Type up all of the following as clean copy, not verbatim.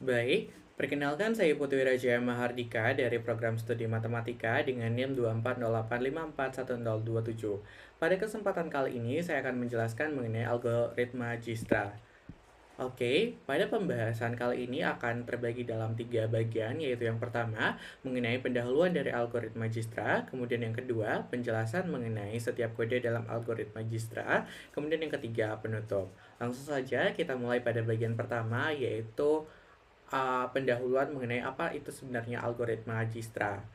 Baik, perkenalkan saya Putwi Raja Mahardika dari program studi matematika dengan NIM 24085410027. Pada kesempatan kali ini saya akan menjelaskan mengenai algoritma Dijkstra. Oke, pada pembahasan kali ini akan terbagi dalam 3 bagian, yaitu yang pertama mengenai pendahuluan dari algoritma Dijkstra, kemudian yang kedua penjelasan mengenai setiap kode dalam algoritma Dijkstra, kemudian yang ketiga penutup. Langsung saja kita mulai pada bagian pertama, yaitu pendahuluan mengenai apa itu sebenarnya algoritma Dijkstra.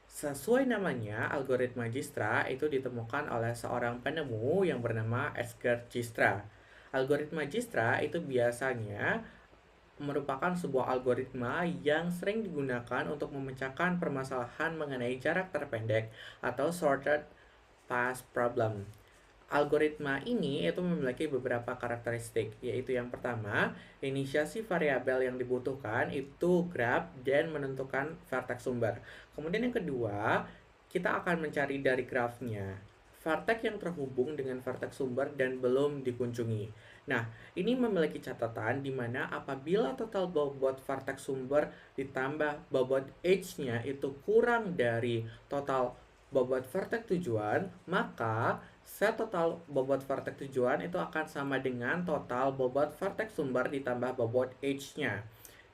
Sesuai namanya, algoritma Dijkstra itu ditemukan oleh seorang penemu yang bernama Edgar Dijkstra. Algoritma Dijkstra itu biasanya merupakan sebuah algoritma yang sering digunakan untuk memecahkan permasalahan mengenai jarak terpendek atau shortest path problem. Algoritma ini itu memiliki beberapa karakteristik, yaitu yang pertama, inisiasi variabel yang dibutuhkan itu grab dan menentukan vertex sumber. Kemudian yang kedua, kita akan mencari dari grafnya vertex yang terhubung dengan vertex sumber dan belum dikunjungi. Nah, ini memiliki catatan di mana apabila total bobot vertex sumber ditambah bobot edge-nya itu kurang dari total bobot vertex tujuan, maka set total bobot vertex tujuan itu akan sama dengan total bobot vertex sumber ditambah bobot edge-nya.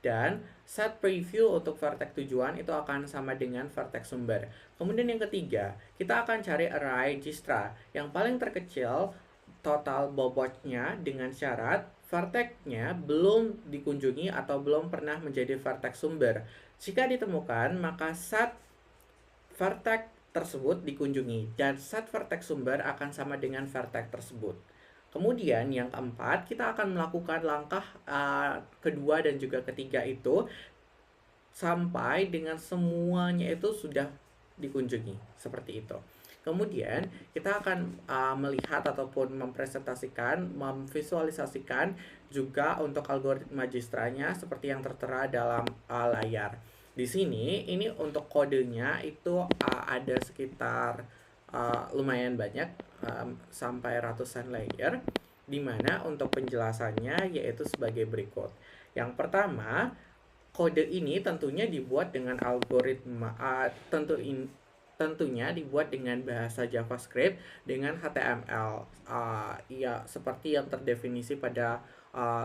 Dan set preview untuk vertex tujuan itu akan sama dengan vertex sumber. Kemudian yang ketiga, kita akan cari array Dijkstra yang paling terkecil total bobotnya dengan syarat vertex-nya belum dikunjungi atau belum pernah menjadi vertex sumber. Jika ditemukan, maka set vertex tersebut dikunjungi dan set vertex sumber akan sama dengan vertex tersebut. Kemudian yang keempat, kita akan melakukan langkah kedua dan juga ketiga itu sampai dengan semuanya itu sudah dikunjungi, seperti itu. Kemudian kita akan melihat ataupun mempresentasikan, memvisualisasikan juga untuk algoritma Dijkstranya seperti yang tertera dalam layar. Di sini ini untuk kodenya itu ada sekitar lumayan banyak, sampai ratusan layer, di mana untuk penjelasannya yaitu sebagai berikut. Yang pertama, kode ini tentunya dibuat dengan algoritma tentunya dibuat dengan bahasa JavaScript dengan HTML. Ya, seperti yang terdefinisi pada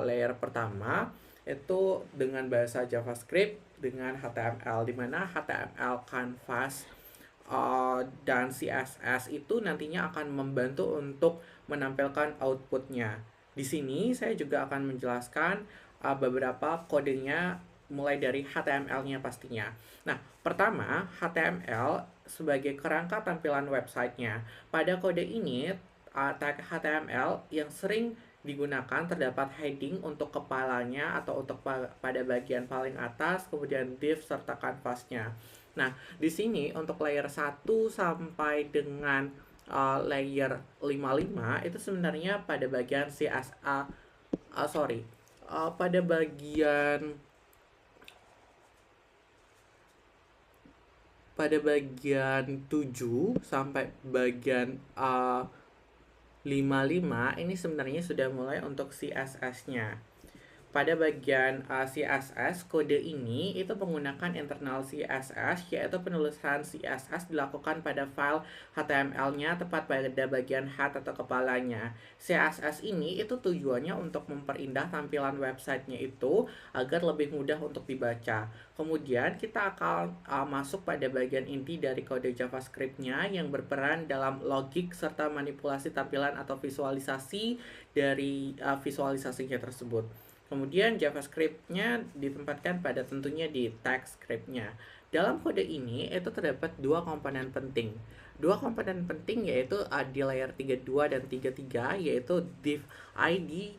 layer pertama itu dengan bahasa JavaScript dengan HTML, di mana HTML Canvas dan CSS itu nantinya akan membantu untuk menampilkan outputnya. Di sini saya juga akan menjelaskan beberapa kodenya mulai dari HTML-nya pastinya. Nah, pertama, HTML sebagai kerangka tampilan websitenya. Pada kode ini, tag HTML yang sering digunakan terdapat heading untuk kepalanya atau untuk pada bagian paling atas, kemudian div serta kanvasnya. Nah, di sini untuk layer 1 sampai dengan layer 55 itu sebenarnya pada bagian CSA, pada bagian 7 sampai bagian 55 ini sebenarnya sudah mulai untuk CSS-nya. Pada bagian CSS, kode ini itu menggunakan internal CSS, yaitu penulisan CSS dilakukan pada file HTML-nya tepat pada bagian head atau kepalanya. CSS ini itu tujuannya untuk memperindah tampilan websitenya itu agar lebih mudah untuk dibaca. Kemudian kita akan masuk pada bagian inti dari kode JavaScript-nya yang berperan dalam logik serta manipulasi tampilan atau visualisasi dari visualisasinya tersebut. Kemudian JavaScript-nya ditempatkan pada tentunya di tag script-nya. Dalam kode ini itu terdapat dua komponen penting. Dua komponen penting yaitu di layer 32 dan 33, yaitu div ID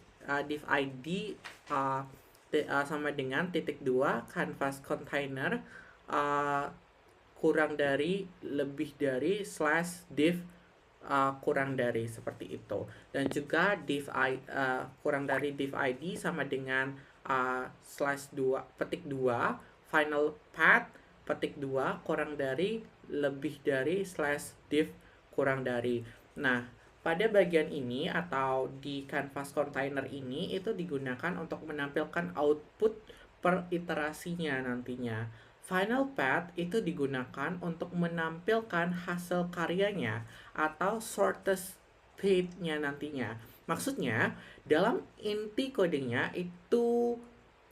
sama dengan titik 2 canvas container kurang dari lebih dari slash div kurang dari, seperti itu. Dan juga kurang dari div id sama dengan slash 2 petik 2 final path petik 2 kurang dari lebih dari slash div kurang dari. Nah, pada bagian ini atau di canvas container ini itu digunakan untuk menampilkan output per iterasinya nantinya. Final path itu digunakan untuk menampilkan hasil karyanya atau shortest path-nya nantinya. Maksudnya, dalam inti kodenya itu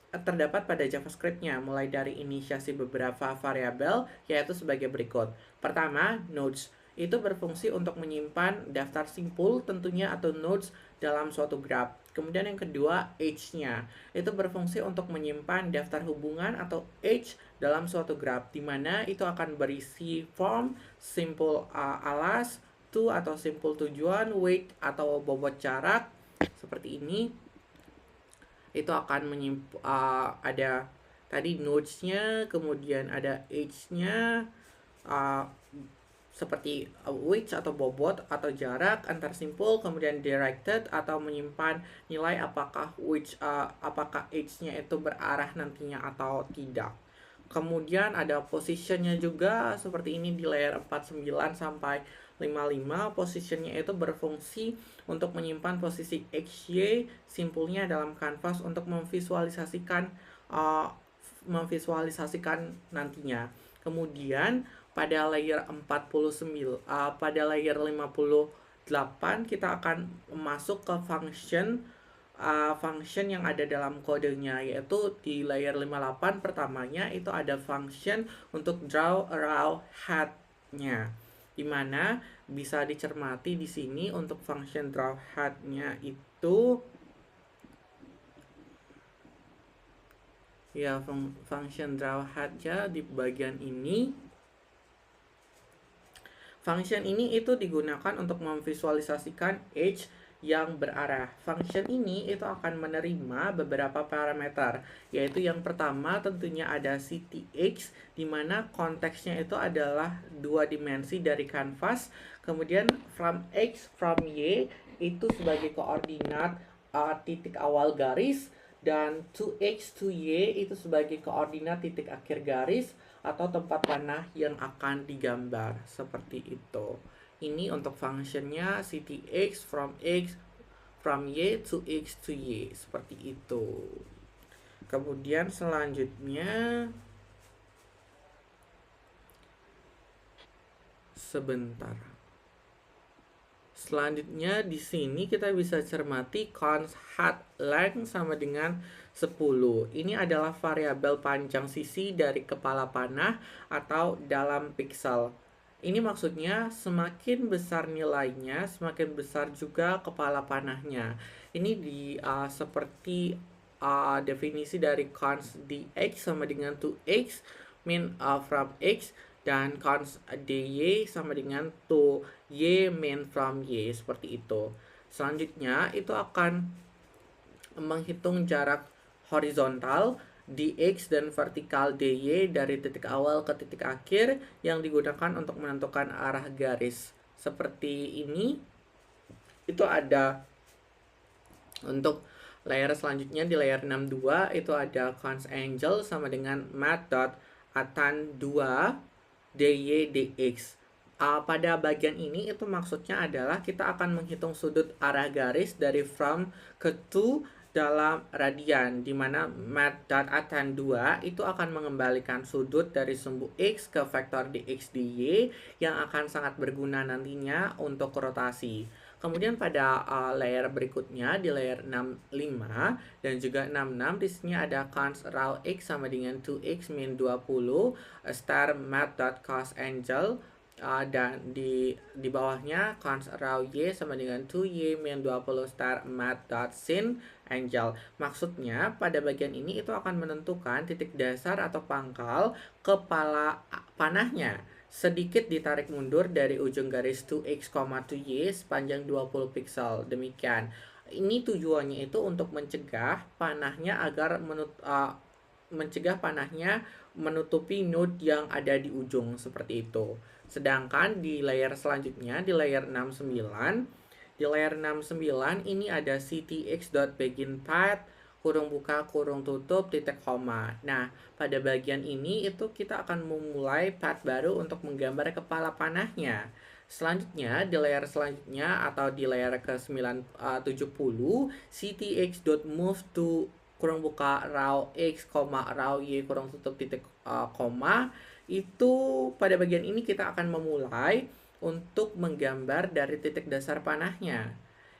terdapat pada JavaScript-nya, mulai dari inisiasi beberapa variabel, yaitu sebagai berikut. Pertama, nodes. Itu berfungsi untuk menyimpan daftar simpul tentunya atau nodes dalam suatu graph. Kemudian yang kedua, age-nya. Itu berfungsi untuk menyimpan daftar hubungan atau age dalam suatu graph, di mana itu akan berisi form, simpul alas, to atau simpul tujuan, weight atau bobot jarak, seperti ini. Itu akan ada tadi nodes-nya, kemudian ada age-nya, uh, seperti which atau bobot atau jarak antar simpul, kemudian directed atau menyimpan nilai apakah apakah age-nya itu berarah nantinya atau tidak. Kemudian ada positionnya juga seperti ini di layer 49 sampai 55. Positionnya itu berfungsi untuk menyimpan posisi XY simpulnya dalam kanvas untuk memvisualisasikan nantinya. Kemudian pada layer 49 pada layer 58 kita akan masuk ke function yang ada dalam kodenya, yaitu di layer 58 pertamanya itu ada function untuk draw raw head-nya, dimana bisa dicermati di sini untuk function draw head-nya itu ya function draw head-nya di bagian ini. Function ini itu digunakan untuk memvisualisasikan age yang berarah. Function ini itu akan menerima beberapa parameter, yaitu yang pertama tentunya ada ctx, di mana konteksnya itu adalah dua dimensi dari kanvas. Kemudian from x, from y itu sebagai koordinat titik awal garis, dan to x to y itu sebagai koordinat titik akhir garis atau tempat panah yang akan digambar, seperti itu. Ini untuk fungsinya ctx from y to x to y, seperti itu. Kemudian selanjutnya Selanjutnya di sini kita bisa cermati const hat length sama dengan 10. Ini adalah variabel panjang sisi dari kepala panah atau dalam pixel. Ini maksudnya semakin besar nilainya, semakin besar juga kepala panahnya. Ini seperti definisi dari const dx sama dengan 2x min from x, dan const dy sama dengan to y min from y, seperti itu. Selanjutnya itu akan menghitung jarak horizontal dx dan vertikal dy dari titik awal ke titik akhir yang digunakan untuk menentukan arah garis, seperti ini. Itu ada untuk layer selanjutnya di layer 62 itu ada const angle sama dengan math.atan2 dy dx. Pada bagian ini itu maksudnya adalah kita akan menghitung sudut arah garis dari from ke to dalam radian, di mana math.atan2 itu akan mengembalikan sudut dari sumbu x ke vektor dx dy yang akan sangat berguna nantinya untuk rotasi. Kemudian pada layer berikutnya di layer 65 dan juga 66 di sini ada const raw x sama dengan 2x min 20 star math.cos angle, dan di bawahnya const raw y sama dengan 2y min 20 star math.sin angle. Maksudnya pada bagian ini itu akan menentukan titik dasar atau pangkal kepala panahnya sedikit ditarik mundur dari ujung garis 2x, 2y sepanjang 20 pixel. Demikian. Ini tujuannya itu untuk mencegah panahnya menutupi node yang ada di ujung, seperti itu. Sedangkan di layer selanjutnya di layer 69 ini ada ctx.beginPath kurung buka kurung tutup titik koma. Nah, pada bagian ini itu kita akan memulai path baru untuk menggambar kepala panahnya. Selanjutnya di layer selanjutnya atau di layer ke 70 ctx.move to kurang buka raw x, raw y kurang tutup titik koma. Itu pada bagian ini kita akan memulai untuk menggambar dari titik dasar panahnya.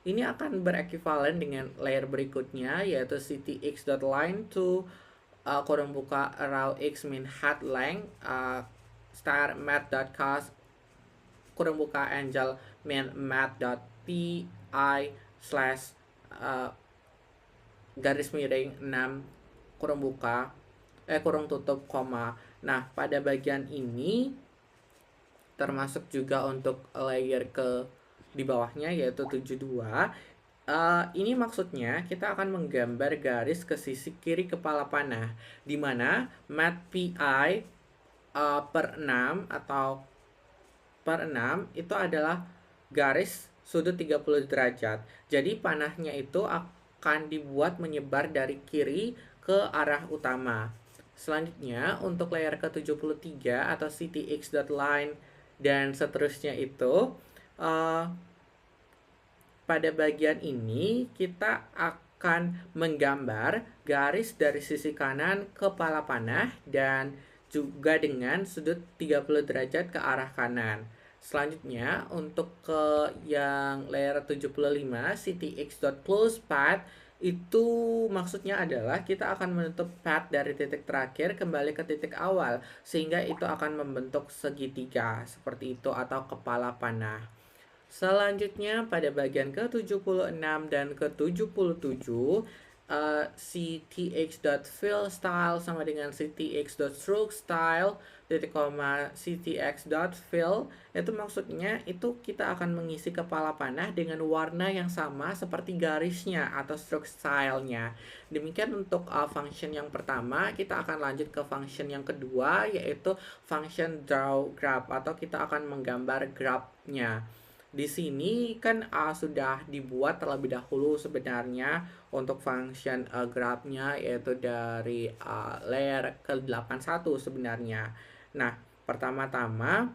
Ini akan berekivalen dengan layer berikutnya, yaitu ctx.line to kurang buka raw x min hat length star math.cast kurang buka angel min math.pi slash garis miring 6 kurang buka kurang tutup koma. Nah, pada bagian ini termasuk juga untuk layer ke di bawahnya, yaitu 72. Ini maksudnya kita akan menggambar garis ke sisi kiri kepala panah, di mana mat pi per 6 atau per 6 itu adalah garis sudut 30 derajat. Jadi panahnya itu akan dibuat menyebar dari kiri ke arah utama. Selanjutnya untuk layer ke-73 atau ctx.line dan seterusnya itu pada bagian ini kita akan menggambar garis dari sisi kanan kepala panah dan juga dengan sudut 30 derajat ke arah kanan. Selanjutnya untuk ke yang layer 75 ctx.close path itu maksudnya adalah kita akan menutup path dari titik terakhir kembali ke titik awal, sehingga itu akan membentuk segitiga seperti itu atau kepala panah. Selanjutnya pada bagian ke-76 dan ke-77 ctx.fill style sama dengan ctx.stroke style titik koma ctx.fill itu maksudnya itu kita akan mengisi kepala panah dengan warna yang sama seperti garisnya atau stroke stylenya. Demikian untuk function yang pertama. Kita akan lanjut ke function yang kedua, yaitu function draw graph atau kita akan menggambar graph-nya. Di sini kan sudah dibuat terlebih dahulu sebenarnya untuk function graph-nya, yaitu dari layer ke-81 sebenarnya. Nah, pertama-tama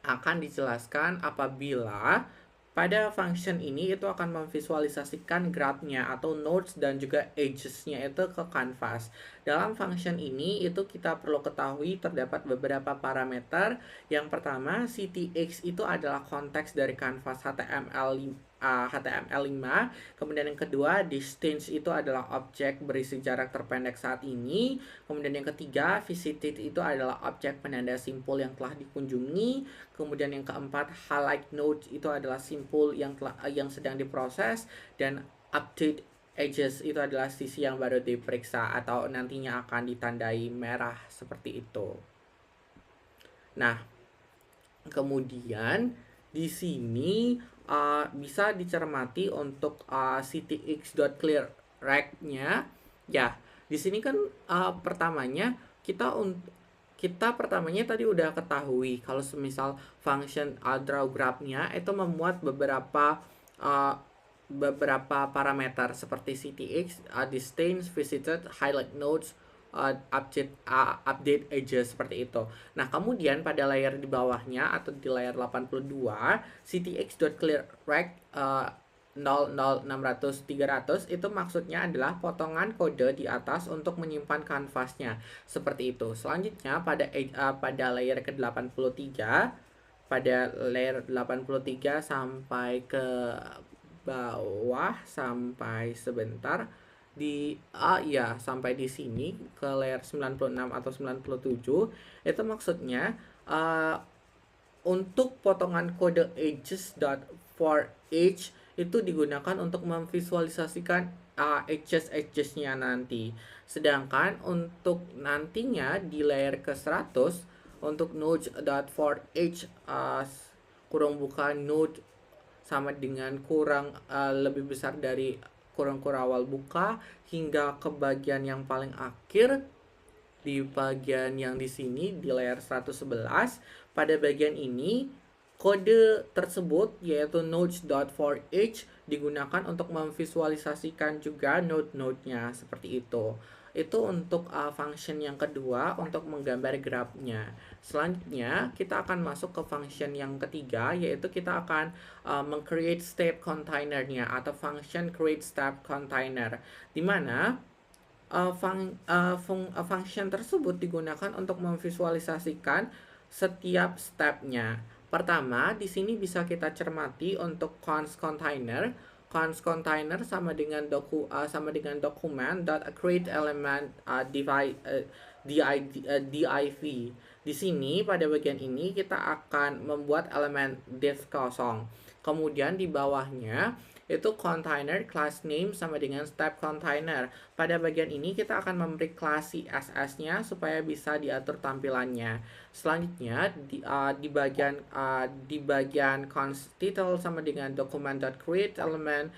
akan dijelaskan apabila pada function ini itu akan memvisualisasikan graph-nya atau nodes dan juga edges-nya itu ke kanvas. Dalam function ini itu kita perlu ketahui terdapat beberapa parameter. Yang pertama, ctx itu adalah konteks dari kanvas HTML5. Kemudian yang kedua, distance itu adalah objek berisi jarak terpendek saat ini. Kemudian yang ketiga, visited itu adalah objek penanda simpul yang telah dikunjungi. Kemudian yang keempat, highlight node itu adalah simpul yang sedang diproses, dan update edges itu adalah sisi yang baru diperiksa atau nantinya akan ditandai merah seperti itu. Nah, kemudian di sini bisa dicermati untuk ctx.clearRect-nya. Ya, di sini kan pertamanya kita pertamanya tadi udah ketahui kalau semisal function draw graph-nya itu memuat beberapa parameter seperti ctx, distance, visited, highlight nodes, update edges seperti itu. Nah, kemudian pada layer di bawahnya atau di layer 82 ctx.clearRect 00600 300 itu maksudnya adalah potongan kode di atas untuk menyimpan kanvasnya seperti itu. Selanjutnya pada layer ke-83 sampai ke bawah sampai sebentar sampai di sini ke layer 96 atau 97 itu maksudnya untuk potongan kode edges.for each itu digunakan untuk memvisualisasikan edges-nya nanti. Sedangkan untuk nantinya di layer ke-100 untuk nodes.for each kurang buka node sama dengan kurang lebih besar dari kurang awal buka hingga ke bagian yang paling akhir di bagian yang di sini di layer 111. Pada bagian ini kode tersebut yaitu nodes.forEach digunakan untuk memvisualisasikan juga node-node-nya seperti itu. Itu untuk function yang kedua untuk menggambar graph-nya. Selanjutnya kita akan masuk ke function yang ketiga, yaitu kita akan meng-create step container-nya atau function create step container, di mana function tersebut digunakan untuk memvisualisasikan setiap stepnya. Pertama, di sini bisa kita cermati untuk const container. Const container sama dengan dokumen dot create element div. Di sini pada bagian ini kita akan membuat elemen div kosong. Kemudian di bawahnya itu container class name sama dengan step container. Pada bagian ini kita akan memberi kelas CSS-nya supaya bisa diatur tampilannya. Selanjutnya di bagian const title sama dengan document.create element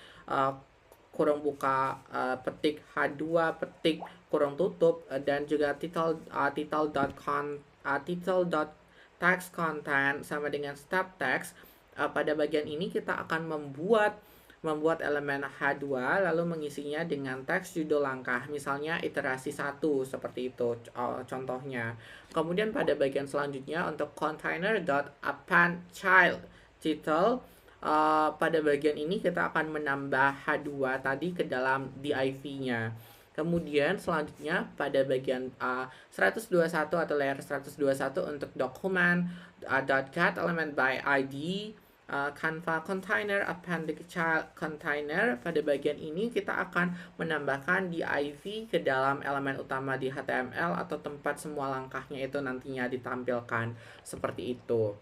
kurung buka petik H2 petik kurung tutup dan juga title text content sama dengan step text. Pada bagian ini kita akan membuat elemen H2 lalu mengisinya dengan teks judul langkah, misalnya iterasi 1 seperti itu contohnya. Kemudian pada bagian selanjutnya untuk container.append child title, pada bagian ini kita akan menambah H2 tadi ke dalam div-nya. Kemudian selanjutnya pada bagian 121 atau layer 121 untuk dokumen .get element by ID Canva container appendix child container. Pada bagian ini kita akan menambahkan div ke dalam elemen utama di HTML atau tempat semua langkahnya itu nantinya ditampilkan seperti itu.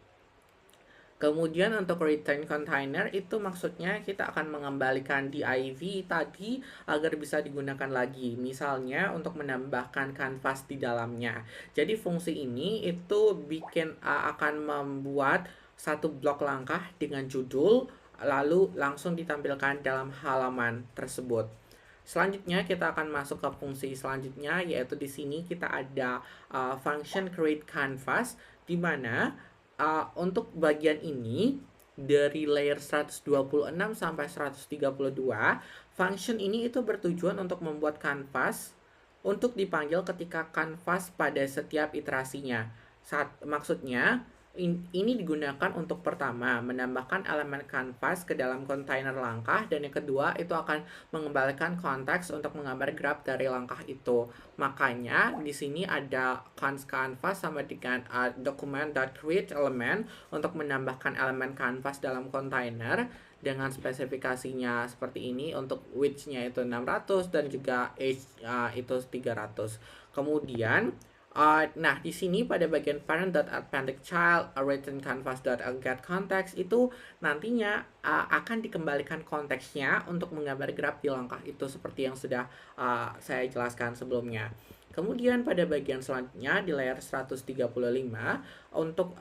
Kemudian untuk return container itu maksudnya kita akan mengembalikan div tadi agar bisa digunakan lagi. Misalnya untuk menambahkan kanvas di dalamnya. Jadi fungsi ini itu akan membuat satu blok langkah dengan judul lalu langsung ditampilkan dalam halaman tersebut. Selanjutnya kita akan masuk ke fungsi selanjutnya, yaitu di sini kita ada function create canvas, di mana untuk bagian ini dari layer 126 sampai 132, function ini itu bertujuan untuk membuat kanvas untuk dipanggil ketika kanvas pada setiap iterasinya. Maksudnya ini digunakan untuk pertama menambahkan elemen kanvas ke dalam kontainer langkah, dan yang kedua itu akan mengembalikan konteks untuk menggambar graf dari langkah itu. Makanya di sini ada const canvas sama dengan document.create element untuk menambahkan elemen kanvas dalam kontainer dengan spesifikasinya seperti ini. Untuk width-nya itu 600 dan juga age itu 300. Kemudian nah, di sini pada bagian parent.appendix child written canvas.get context itu nantinya akan dikembalikan konteksnya untuk menggambar graf di langkah itu seperti yang sudah saya jelaskan sebelumnya. Kemudian pada bagian selanjutnya di layer 135 untuk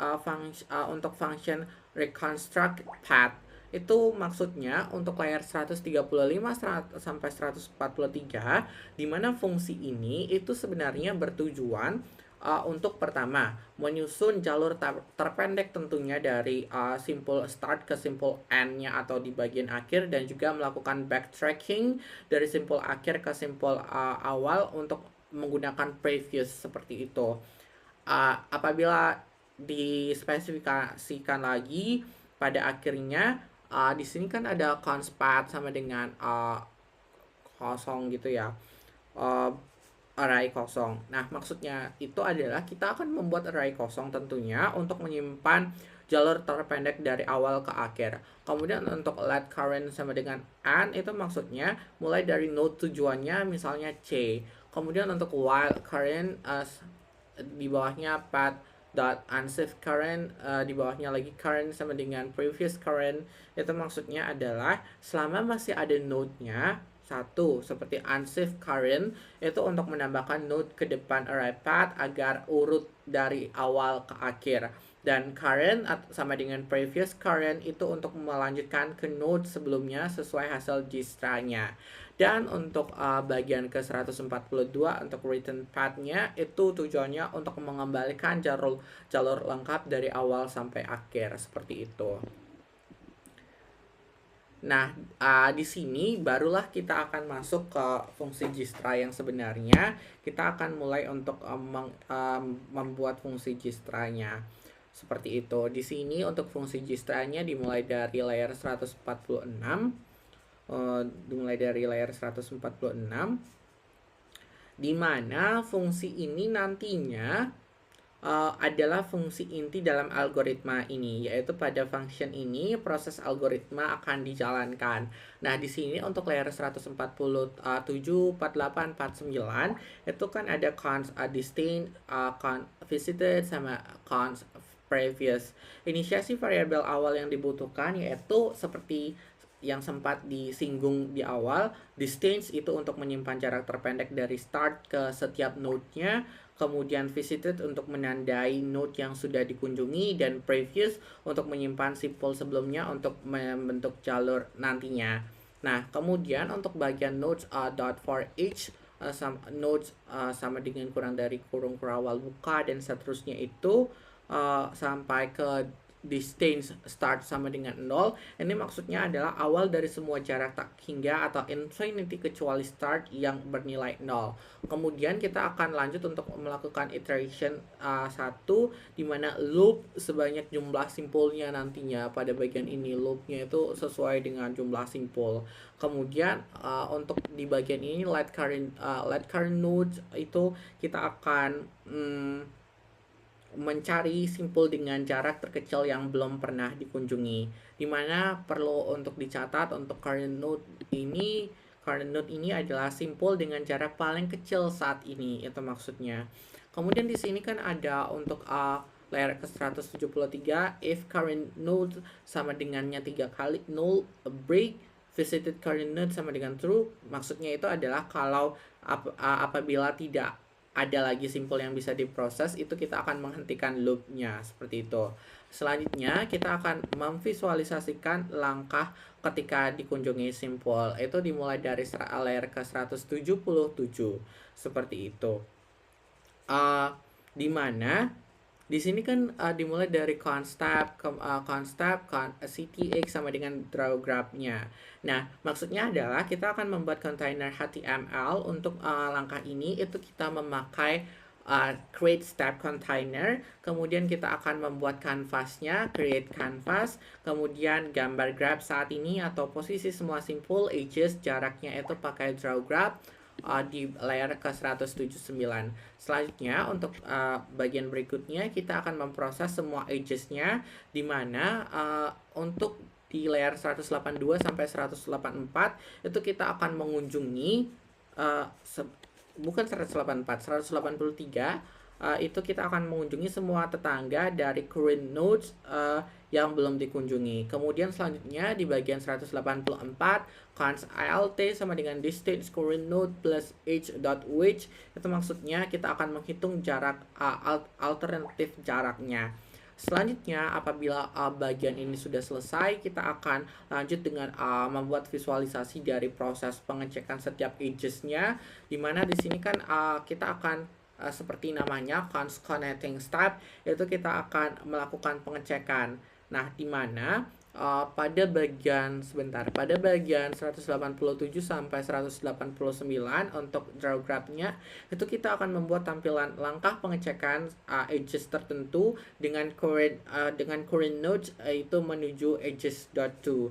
function reconstruct path, itu maksudnya untuk layer 135 sampai 143, di mana fungsi ini itu sebenarnya bertujuan untuk pertama menyusun jalur terpendek tentunya dari simpul start ke simpul end-nya atau di bagian akhir, dan juga melakukan backtracking dari simpul akhir ke simpul awal untuk menggunakan previous seperti itu. Apabila dispesifikasikan lagi pada akhirnya di sini kan ada const path sama dengan kosong gitu ya, array kosong. Nah, maksudnya itu adalah kita akan membuat array kosong tentunya untuk menyimpan jalur terpendek dari awal ke akhir. Kemudian untuk let current sama dengan end itu maksudnya mulai dari node tujuannya misalnya C. Kemudian untuk while current di bawahnya path .unsafe current, di bawahnya lagi current sama dengan previous current. Itu maksudnya adalah selama masih ada node-nya satu, seperti unsafe current itu untuk menambahkan node ke depan array path agar urut dari awal ke akhir, dan current sama dengan previous current itu untuk melanjutkan ke node sebelumnya sesuai hasil Dijkstra-nya. Dan untuk bagian ke 142 untuk return path-nya itu tujuannya untuk mengembalikan jalur lengkap dari awal sampai akhir seperti itu. Nah, di sini barulah kita akan masuk ke fungsi Dijkstra yang sebenarnya. Kita akan mulai untuk membuat fungsi Dijkstra-nya seperti itu. Di sini untuk fungsi Dijkstra-nya dimulai dari layer 146. Dimulai dari layer 146. di mana fungsi ini nantinya adalah fungsi inti dalam algoritma ini, yaitu pada function ini proses algoritma akan dijalankan. Nah, di sini untuk layer 147, 48, 49 itu kan ada const distinct, const visited sama const previous. Inisiasi variabel awal yang dibutuhkan yaitu seperti yang sempat disinggung di awal, distance itu untuk menyimpan jarak terpendek dari start ke setiap node-nya, kemudian visited untuk menandai node yang sudah dikunjungi, dan previous untuk menyimpan simple sebelumnya untuk membentuk jalur nantinya. Nah, kemudian untuk bagian nodes dot for each nodes sama dengan kurang dari kurung kurawal buka dan seterusnya itu sampai ke distance start sama dengan 0. Ini maksudnya adalah awal dari semua jarak tak hingga atau infinity kecuali start yang bernilai 0. Kemudian kita akan lanjut untuk melakukan iteration 1 di mana loop sebanyak jumlah simpulnya nantinya. Pada bagian ini loopnya itu sesuai dengan jumlah simpul. Kemudian untuk di bagian ini let current node itu kita akan mencari simpul dengan jarak terkecil yang belum pernah dikunjungi, dimana perlu untuk dicatat untuk current node ini adalah simpul dengan jarak paling kecil saat ini, itu maksudnya. Kemudian di sini kan ada untuk layer ke 173, if current node sama dengannya 3 kali null break, visited current node sama dengan true, maksudnya itu adalah kalau apabila tidak ada lagi simpul yang bisa diproses, itu kita akan menghentikan loopnya, seperti itu. Selanjutnya kita akan memvisualisasikan langkah ketika dikunjungi simpul. Itu dimulai dari layer ke 177, seperti itu. Dimana di sini kan dimulai dari const ctx sama dengan draw graph-nya. Nah, maksudnya adalah kita akan membuat container HTML untuk langkah ini, itu kita memakai create step container, kemudian kita akan membuat canvasnya, create canvas, kemudian gambar graph saat ini atau posisi semua simpul, edges, jaraknya itu pakai draw graph di layer ke 179. Selanjutnya untuk bagian berikutnya kita akan memproses semua edges-nya, di mana untuk di layer 182 sampai 184 itu kita akan mengunjungi bukan 184, 183 itu kita akan mengunjungi semua tetangga dari current nodes yang belum dikunjungi. Kemudian selanjutnya di bagian 184 const alt sama dengan distance current node plus h.width, itu maksudnya kita akan menghitung jarak alternatif jaraknya. Selanjutnya apabila bagian ini sudah selesai, kita akan lanjut dengan membuat visualisasi dari proses pengecekan setiap edges-nya, dimana di sini kan kita akan seperti namanya const connecting step, itu kita akan melakukan pengecekan. Nah, di mana pada bagian 187 sampai 189 untuk draw graph-nya itu kita akan membuat tampilan langkah pengecekan edges tertentu dengan current nodes itu menuju edges.to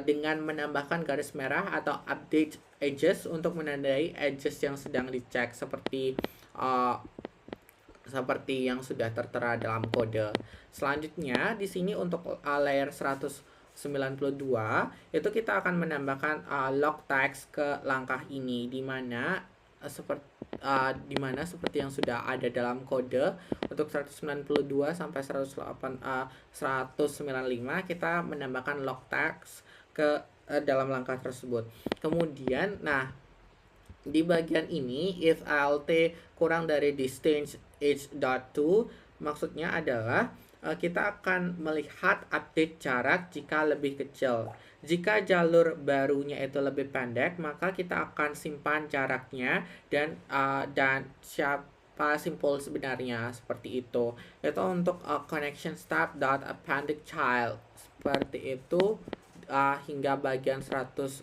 dengan menambahkan garis merah atau update edges untuk menandai edges yang sedang dicek seperti yang sudah tertera dalam kode. Selanjutnya di sini untuk layer 192 itu kita akan menambahkan log text ke langkah ini, di mana seperti yang sudah ada dalam kode untuk 192 sampai 195 kita menambahkan log text ke dalam langkah tersebut. Kemudian di bagian ini if alt kurang dari distance h.to, maksudnya adalah kita akan melihat update jarak jika lebih kecil. Jika jalur barunya itu lebih pendek, maka kita akan simpan jaraknya dan siapa simpul sebenarnya, seperti itu. Itu untuk connection step dot appended child, seperti itu hingga bagian 207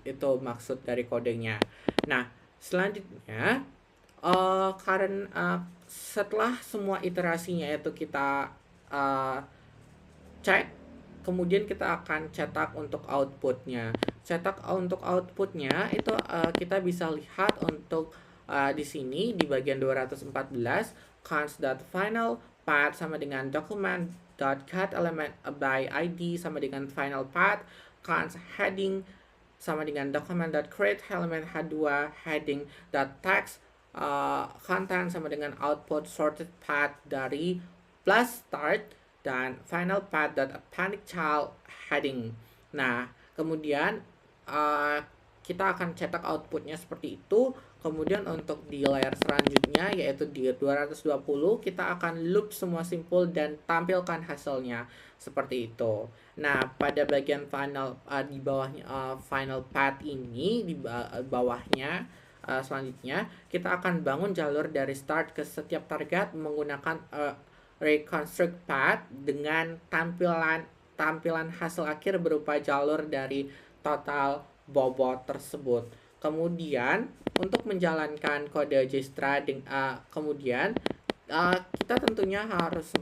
itu maksud dari kodenya. Nah, selanjutnya setelah semua iterasinya itu kita cek, kemudian kita akan cetak untuk outputnya. cetak untuk outputnya itu kita bisa lihat untuk di sini di bagian 214 cons.final path sama dengan document.cat element by id sama dengan final path cons heading sama dengan document.create element h2 heading.text content sama dengan output sorted path dari plus start dan final path.appending child heading. Nah, kemudian kita akan cetak outputnya seperti itu. Kemudian untuk di layer selanjutnya yaitu di 220 kita akan loop semua simpul dan tampilkan hasilnya seperti itu. Nah, pada bagian final di bawahnya final path ini di bawahnya selanjutnya kita akan bangun jalur dari start ke setiap target menggunakan reconstruct path dengan tampilan hasil akhir berupa jalur dari total bobot tersebut. Kemudian untuk menjalankan kode Dijkstra kemudian kita tentunya harus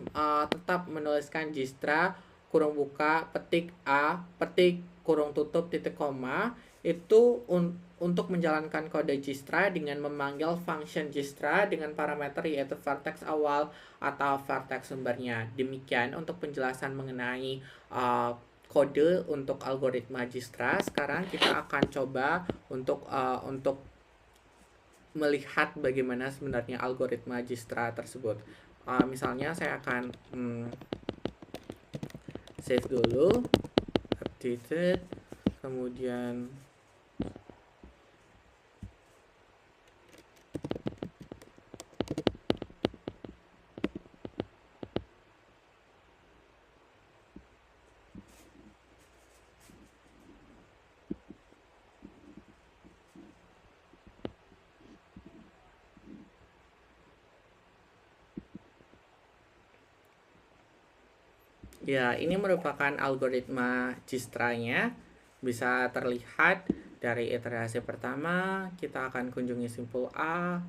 tetap menuliskan Dijkstra kurung buka petik A petik kurung tutup titik koma itu untuk menjalankan kode Dijkstra dengan memanggil function Dijkstra dengan parameter yaitu vertex awal atau vertex sumbernya. Demikian untuk penjelasan mengenai kode untuk algoritma Dijkstra. Sekarang kita akan coba untuk melihat bagaimana sebenarnya algoritma Dijkstra tersebut. Misalnya saya akan save dulu, updated, kemudian ya, ini merupakan algoritma Dijkstra-nya. Bisa terlihat dari iterasi pertama, kita akan kunjungi simpul A,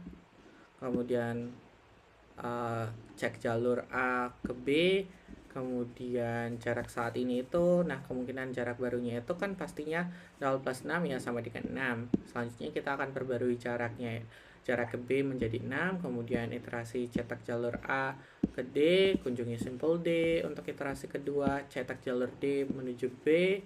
kemudian cek jalur A ke B, kemudian jarak saat ini itu, nah kemungkinan jarak barunya itu kan pastinya 0 plus 6 ya sama dengan 6. Selanjutnya kita akan perbarui jaraknya, jarak ke B menjadi 6, kemudian iterasi cetak jalur A ke D, kunjungi simpul D. Untuk iterasi kedua, cetak jalur D menuju B,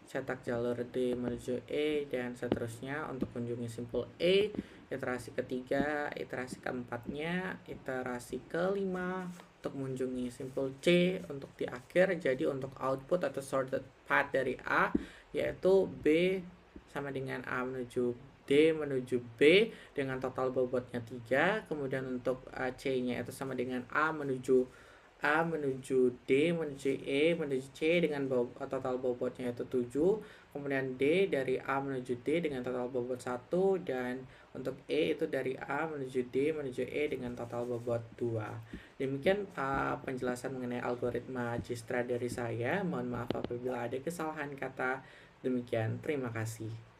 cetak jalur D menuju E, dan seterusnya untuk kunjungi simpul E. Iterasi ketiga, iterasi keempatnya, iterasi kelima untuk mengunjungi simpul C untuk di akhir. Jadi untuk output atau sorted path dari A yaitu B sama dengan A menuju D menuju B dengan total bobotnya 3. Kemudian untuk C-nya itu sama dengan A menuju D menuju E menuju C dengan total bobotnya itu 7. Kemudian D dari A menuju D dengan total bobot 1, dan untuk E itu dari A menuju D menuju E dengan total bobot 2. Demikian penjelasan mengenai algoritma Dijkstra dari saya. Mohon maaf apabila ada kesalahan kata. Demikian, terima kasih.